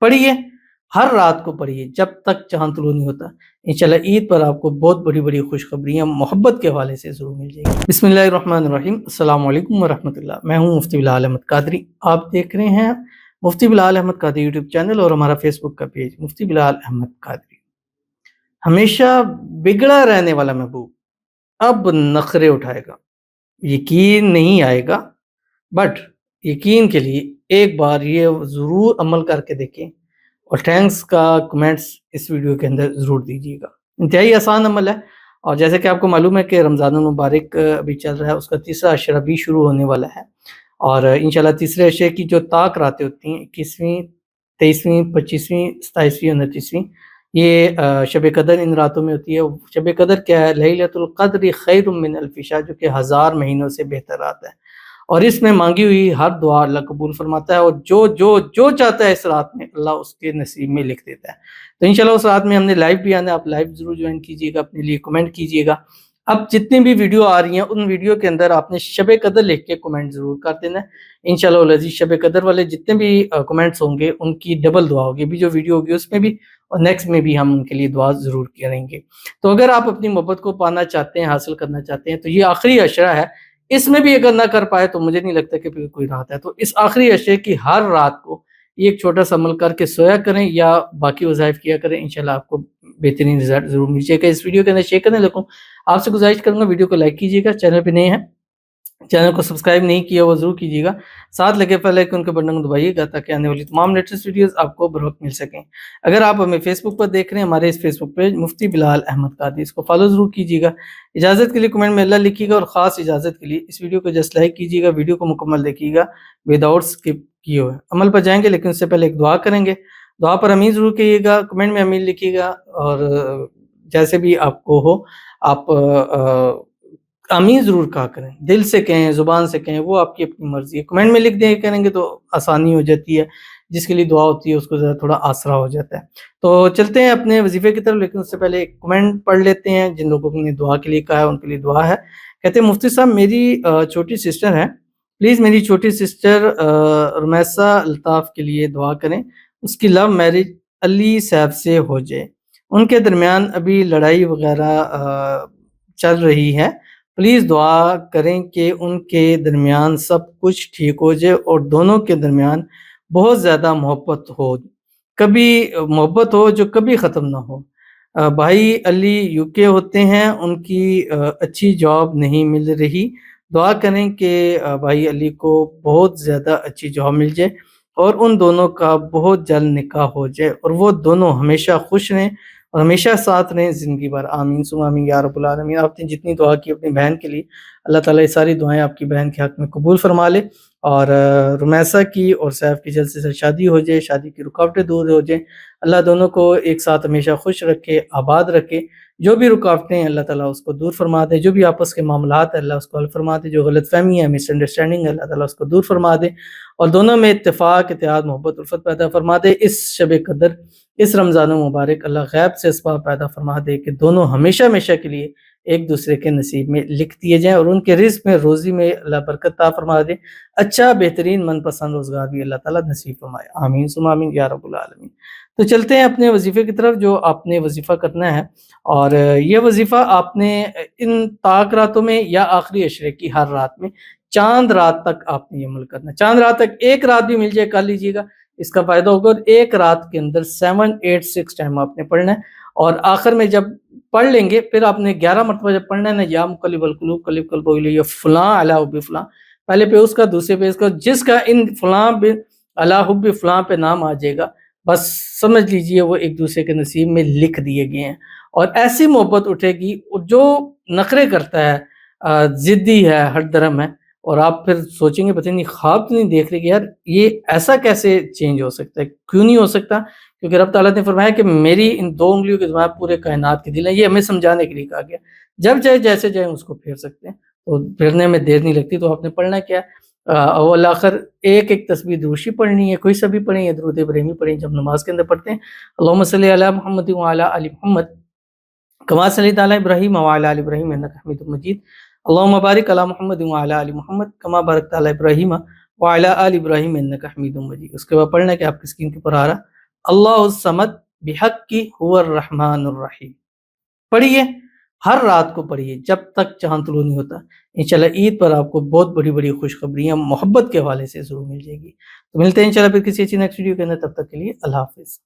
پڑھیے، ہر رات کو پڑھیے جب تک چاند طلوع نہیں ہوتا۔ انشاءاللہ عید پر آپ کو بہت بڑی بڑی خوشخبریاں محبت کے حوالے سے ضرور مل جائیں گی۔ بسم اللہ الرحمن الرحیم، السلام علیکم ورحمۃ اللہ۔ میں ہوں مفتی بلال احمد قادری، آپ دیکھ رہے ہیں مفتی بلال احمد قادری یوٹیوب چینل اور ہمارا فیس بک کا پیج مفتی بلال احمد قادری۔ ہمیشہ بگڑا رہنے والا محبوب اب نخرے اٹھائے گا، یقین نہیں آئے گا، بٹ یقین کے لیے ایک بار یہ ضرور عمل کر کے دیکھیں اور تھینکس کا کمنٹس اس ویڈیو کے اندر ضرور دیجیے گا۔ انتہائی آسان عمل ہے، اور جیسے کہ آپ کو معلوم ہے کہ رمضان المبارک ابھی چل رہا ہے، اس کا تیسرا عشرہ بھی شروع ہونے والا ہے، اور انشاءاللہ تیسرے عشرے کی جو طاق راتیں ہوتی ہیں 21ویں 23ویں 25ویں 27ویں 29ویں، یہ شب قدر ان راتوں میں ہوتی ہے۔ شب قدر کیا ہے؟ لیلۃ القدر خیر من الف شہر، جو کہ 1000 مہینوں سے بہتر رات ہے، اور اس میں مانگی ہوئی ہر دعا اللہ قبول فرماتا ہے، اور جو چاہتا ہے اس رات میں اللہ اس کے نصیب میں لکھ دیتا ہے۔ تو انشاءاللہ اس رات میں ہم نے لائیو بھی آنا ہے، آپ لائیو ضرور جوائن کیجیے گا، اپنے لیے کمنٹ کیجیے گا۔ اب جتنی بھی ویڈیو آ رہی ہیں ان ویڈیو کے اندر آپ نے شب قدر لکھ کے کمنٹ ضرور کر دینا ہے۔ انشاءاللہ العزیز شب قدر والے جتنے بھی کمنٹس ہوں گے ان کی ڈبل دعا ہوگی، بھی جو ویڈیو ہوگی اس میں بھی اور نیکسٹ میں بھی ہم ان کے لیے دعا ضرور کریں گے۔ تو اگر آپ اپنی محبت کو پانا چاہتے ہیں، حاصل کرنا چاہتے ہیں، تو یہ آخری عشرہ ہے، اس میں بھی اگر نہ کر پائے تو مجھے نہیں لگتا کہ پھر کوئی رات ہے۔ تو اس آخری عشرے کی ہر رات کو یہ ایک چھوٹا سا عمل کر کے سویا کریں یا باقی وظائف کیا کریں، انشاءاللہ آپ کو بہترین رزلٹ ضرور مل جائے گا۔ اس ویڈیو کے اندر شیئر کرنے لگوں، آپ سے گزارش کروں گا ویڈیو کو لائک کیجیے گا، چینل پہ نئے ہیں چینل کو سبسکرائب نہیں کیا وہ ضرور کیجیے گا، ساتھ لگے بیل آئیکن کے بٹن کو دبائیے گا تاکہ آنے والی تمام لیٹسٹ ویڈیوز آپ کو بر وقت مل سکیں۔ اگر آپ ہمیں فیس بک پر دیکھ رہے ہیں، ہمارے اس فیس بک پیج مفتی بلال احمد قادری، اس کو فالو ضرور کیجیے گا۔ اجازت کے لیے کمنٹ میں اللہ لکھیے گا، اور خاص اجازت کے لیے اس ویڈیو کو جسٹ لائک کیجیے گا، ویڈیو کو مکمل دیکھیے گا وداؤٹ اسکپ کیے ہوئے۔ عمل پر جائیں گے لیکن اس سے پہلے ایک دعا کریں گے، دعا پر امین ضرور کہیے گا، کمنٹ میں امین لکھیے گا، اور جیسے بھی آپ کو ہو آپ آمین ضرور کہا کریں، دل سے کہیں زبان سے کہیں، وہ آپ کی اپنی مرضی ہے۔ کمنٹ میں لکھ دیں کریں گے تو آسانی ہو جاتی ہے، جس کے لیے دعا ہوتی ہے اس کو ذرا تھوڑا آسرا ہو جاتا ہے۔ تو چلتے ہیں اپنے وظیفے کی طرف، لیکن اس سے پہلے ایک کمنٹ پڑھ لیتے ہیں جن لوگوں نے دعا کے لیے کہا ہے، ان کے لیے دعا ہے۔ کہتے ہیں مفتی صاحب میری چھوٹی سسٹر ہے، پلیز میری چھوٹی سسٹر رمیسا الطاف کے لیے دعا کریں، اس کی لو میرج علی صاحب سے ہو جائے، ان کے درمیان ابھی لڑائی وغیرہ چل رہی ہے، پلیز دعا کریں کہ ان کے درمیان سب کچھ ٹھیک ہو جائے اور دونوں کے درمیان بہت زیادہ محبت ہو، کبھی محبت ہو جو کبھی ختم نہ ہو۔ بھائی علی یو کے ہوتے ہیں، ان کی اچھی جاب نہیں مل رہی، دعا کریں کہ بھائی علی کو بہت زیادہ اچھی جاب مل جائے اور ان دونوں کا بہت جلد نکاح ہو جائے، اور وہ دونوں ہمیشہ خوش رہیں اور ہمیشہ ساتھ رہیں زندگی بھر، آمین ثم آمین یا رب العالمین۔ آپ نے جتنی دعا کی اپنی بہن کے لیے، اللہ تعالیٰ یہ ساری دعائیں آپ کی بہن کے حق میں قبول فرما لے، اور رمیسا کی اور سیف کی جلد سے شادی ہو جائے، شادی کی رکاوٹیں دور ہو جائیں، اللہ دونوں کو ایک ساتھ ہمیشہ خوش رکھے، آباد رکھے، جو بھی رکاوٹیں ہیں اللہ تعالیٰ اس کو دور فرما دے، جو بھی آپس کے معاملات ہیں اللہ اس کو حل فرما دے، جو غلط فہمی ہے مس انڈرسٹینڈنگ ہے اللہ تعالیٰ اس کو دور فرما دے، اور دونوں میں اتفاق اتحاد محبت الفت پیدا فرما دے۔ اس شب قدر اس رمضان مبارک اللہ غیب سے اسباب پیدا فرما دے کہ دونوں ہمیشہ ہمیشہ کے لیے ایک دوسرے کے نصیب میں لکھ دیے جائیں، اور ان کے رزق میں روزی میں اللہ برکت عطا فرما دے، اچھا بہترین من پسند روزگار بھی اللہ تعالیٰ نصیب فرمائے، آمین ثم آمین یا رب العالمین۔ تو چلتے ہیں اپنے وظیفے کی طرف جو آپ نے وظیفہ کرنا ہے، اور یہ وظیفہ آپ نے ان طاق راتوں میں یا آخری عشرے کی ہر رات میں چاند رات تک آپ نے یہ عمل کرنا ہے۔ چاند رات تک ایک رات بھی مل جائے کر لیجیے گا، اس کا فائدہ ہوگا، اور ایک رات کے اندر 7 8 6 ٹائم آپ نے پڑھنا ہے، اور آخر میں جب پڑھ لیں گے پھر آپ نے 11 مرتبہ جب پڑھنا ہے نا، یا مقلب القلوب قلب قلبہ الیہ فلاں علی حب فلاں، پہلے پہ اس کا دوسرے پہ اس کا، جس کا ان فلاں علی حب فلاں پہ نام آ جائے گا بس سمجھ لیجئے وہ ایک دوسرے کے نصیب میں لکھ دیے گئے ہیں، اور ایسی محبت اٹھے گی، اور جو نخرے کرتا ہے ضدی ہے ہر درم ہے، اور آپ پھر سوچیں گے پتہ نہیں خواب تو نہیں دیکھ رہے کہ یار یہ ایسا کیسے چینج ہو سکتا ہے، کیوں نہیں ہو سکتا، کیونکہ رب تعالیٰ نے فرمایا کہ میری ان 2 انگلیوں کے درمیان پورے کائنات کے دل ہیں، یہ ہمیں سمجھانے کے لیے کہا گیا، جب چاہے جیسے چاہے اس کو پھیر سکتے ہیں، تو پھیرنے میں دیر نہیں لگتی۔ تو آپ نے پڑھنا کیا ہے، اول آخر ایک ایک تسبیح دروشی پڑھنی ہے، کوئی سا بھی پڑھیں یا درود ابراہیمی پڑھیں، جب نماز کے اندر پڑھتے ہیں اللہم صلی علی محمد وعلی آل محمد کما صلیت علی ابراہیم وعلی آل ابراہیم انک حمید مجید، اللہم بارک علی محمد وعلی آل محمد کما بارکت علی ابراہیم وعلی آل ابراہیم انک حمید مجید۔ اس کے بعد پڑھنا ہے کہ آپ کی اسکرین کے اوپر آ رہا اللہ الصمد بحق کی هو الرحمن الرحیم۔ پڑھیے، ہر رات کو پڑھیے جب تک چاند طلوع نہیں ہوتا۔ انشاءاللہ عید پر آپ کو بہت بڑی بڑی خوشخبریاں محبت کے حوالے سے ضرور مل جائے گی۔ تو ملتے ہیں انشاءاللہ پھر کسی اچھی نیکسٹ ویڈیو کے اندر، تب تک کے لیے اللہ حافظ۔